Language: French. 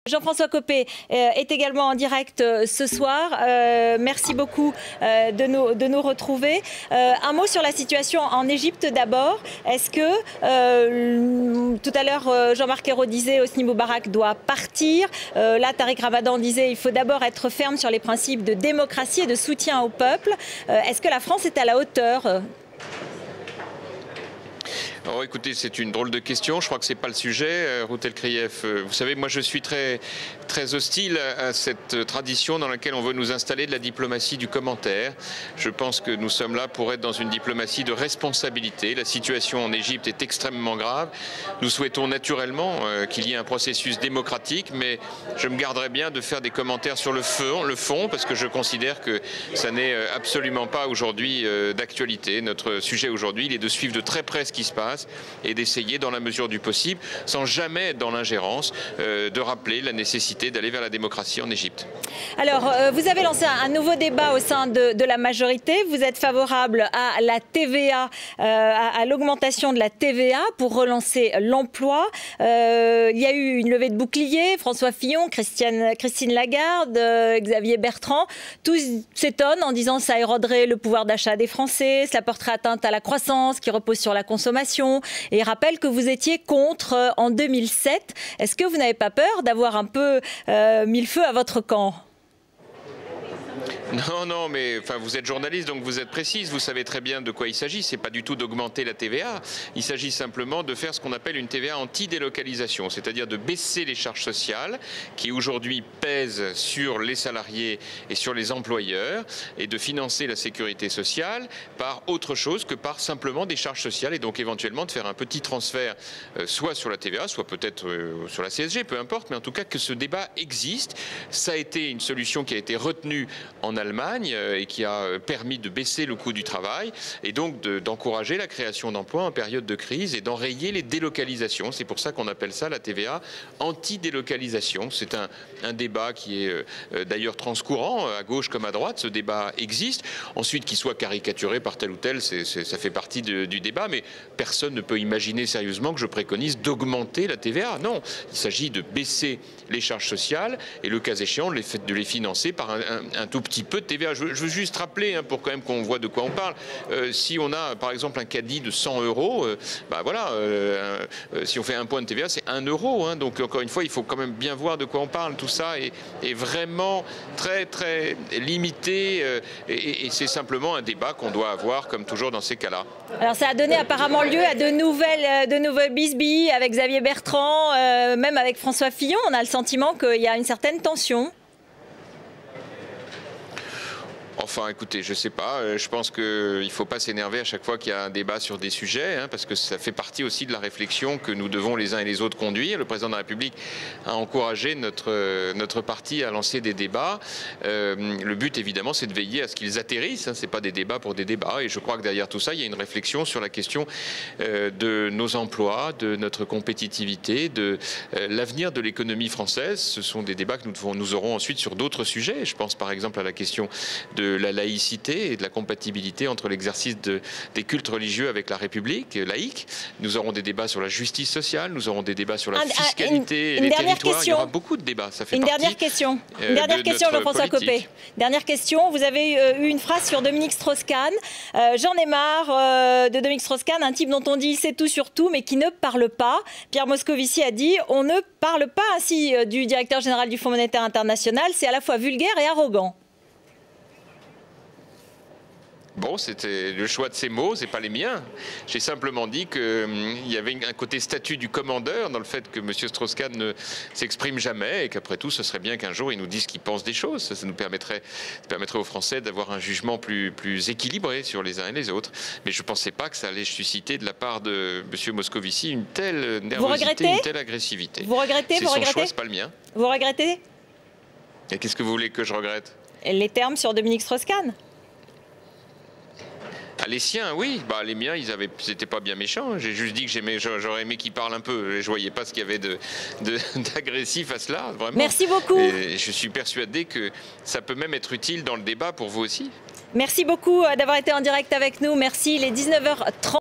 Jean-François Copé est également en direct ce soir. Merci beaucoup de nous retrouver. Un mot sur la situation en Égypte d'abord. Est-ce que, tout à l'heure, Jean-Marc Ayrault disait Hosni Moubarak doit partir. Là, Tariq Ramadan disait il faut d'abord être ferme sur les principes de démocratie et de soutien au peuple. Est-ce que la France est à la hauteur ? Alors écoutez, c'est une drôle de question. Je crois que c'est pas le sujet. Ruth El-Krief, vous savez, moi je suis très hostile à cette tradition dans laquelle on veut nous installer de la diplomatie du commentaire. Je pense que nous sommes là pour être dans une diplomatie de responsabilité. La situation en Égypte est extrêmement grave. Nous souhaitons naturellement qu'il y ait un processus démocratique, mais je me garderai bien de faire des commentaires sur le fond, parce que je considère que ça n'est absolument pas aujourd'hui d'actualité. Notre sujet aujourd'hui, il est de suivre de très près ce qui se passe et d'essayer, dans la mesure du possible, sans jamais être dans l'ingérence, de rappeler la nécessité d'aller vers la démocratie en Égypte. Alors, vous avez lancé un nouveau débat au sein de la majorité. Vous êtes favorable à la TVA, à l'augmentation de la TVA pour relancer l'emploi. Il y a eu une levée de boucliers. François Fillon, Christine Lagarde, Xavier Bertrand. Tous s'étonnent en disant que ça éroderait le pouvoir d'achat des Français, cela porterait atteinte à la croissance qui repose sur la consommation. Et rappelle que vous étiez contre en 2007. Est-ce que vous n'avez pas peur d'avoir un peu mis le feu à votre camp ? Non, mais enfin, vous êtes journaliste, donc vous êtes précise, vous savez très bien de quoi il s'agit. C'est pas du tout d'augmenter la TVA, il s'agit simplement de faire ce qu'on appelle une TVA anti-délocalisation, c'est-à-dire de baisser les charges sociales qui aujourd'hui pèsent sur les salariés et sur les employeurs et de financer la sécurité sociale par autre chose que par simplement des charges sociales et donc éventuellement de faire un petit transfert soit sur la TVA, soit peut-être sur la CSG, peu importe, mais en tout cas que ce débat existe. Ça a été une solution qui a été retenue en Allemagne et qui a permis de baisser le coût du travail et donc d'encourager la création d'emplois en période de crise et d'enrayer les délocalisations. C'est pour ça qu'on appelle ça la TVA anti-délocalisation. C'est un débat qui est d'ailleurs transcourant, à gauche comme à droite. Ce débat existe. Ensuite, qu'il soit caricaturé par tel ou tel, ça fait partie du débat, mais personne ne peut imaginer sérieusement que je préconise d'augmenter la TVA. Non, il s'agit de baisser les charges sociales et le cas échéant de les financer par un tout petit peu de TVA. Je veux juste rappeler, pour quand même qu'on voit de quoi on parle, si on a par exemple un caddie de 100 euros, si on fait un point de TVA, c'est 1 euro. Donc encore une fois, il faut quand même bien voir de quoi on parle. Tout ça est vraiment très limité et c'est simplement un débat qu'on doit avoir comme toujours dans ces cas-là. Alors ça a donné apparemment lieu à de nouvelles bisbilles avec Xavier Bertrand, même avec François Fillon. On a le sentiment qu'il y a une certaine tension. Enfin, écoutez, je sais pas. Je pense qu'il ne faut pas s'énerver à chaque fois qu'il y a un débat sur des sujets, parce que ça fait partie aussi de la réflexion que nous devons les uns et les autres conduire. Le président de la République a encouragé notre parti à lancer des débats. Le but, évidemment, c'est de veiller à ce qu'ils atterrissent. C'est pas des débats pour des débats. Et je crois que derrière tout ça, il y a une réflexion sur la question de nos emplois, de notre compétitivité, de l'avenir de l'économie française. Ce sont des débats que nous aurons ensuite sur d'autres sujets. Je pense par exemple à la question de la laïcité et de la compatibilité entre l'exercice des cultes religieux avec la République laïque. Nous aurons des débats sur la justice sociale, nous aurons des débats sur la fiscalité et les territoires. Il y aura beaucoup de débats. Ça fait une dernière question. Une dernière question, Jean-François Copé. Dernière question. Vous avez eu une phrase sur Dominique Strauss-Kahn. J'en ai marre de Dominique Strauss-Kahn, un type dont on dit il sait tout sur tout, mais qui ne parle pas. Pierre Moscovici a dit on ne parle pas ainsi du directeur général du Fonds monétaire international. C'est à la fois vulgaire et arrogant. Bon, c'était le choix de ces mots, c'est pas les miens. J'ai simplement dit qu'il y avait un côté statut du commandeur dans le fait que M. Strauss-Kahn ne s'exprime jamais et qu'après tout, ce serait bien qu'un jour il nous dise qu'il pense des choses. Ça nous permettrait aux Français d'avoir un jugement plus équilibré sur les uns et les autres. Mais je ne pensais pas que ça allait susciter de la part de M. Moscovici une telle nervosité, une telle agressivité. Vous regrettez? C'est son choix, c'est pas le mien. Vous regrettez? Et qu'est-ce que vous voulez que je regrette? Les termes sur Dominique Strauss-Kahn. Ah, les siens, oui. Les miens, c'était pas bien méchant. J'ai juste dit que j'aurais aimé qu'ils parlent un peu. Je voyais pas ce qu'il y avait d'agressif à cela, vraiment. Merci beaucoup. Et je suis persuadé que ça peut même être utile dans le débat pour vous aussi. Merci beaucoup d'avoir été en direct avec nous. Merci. Il est 19h30.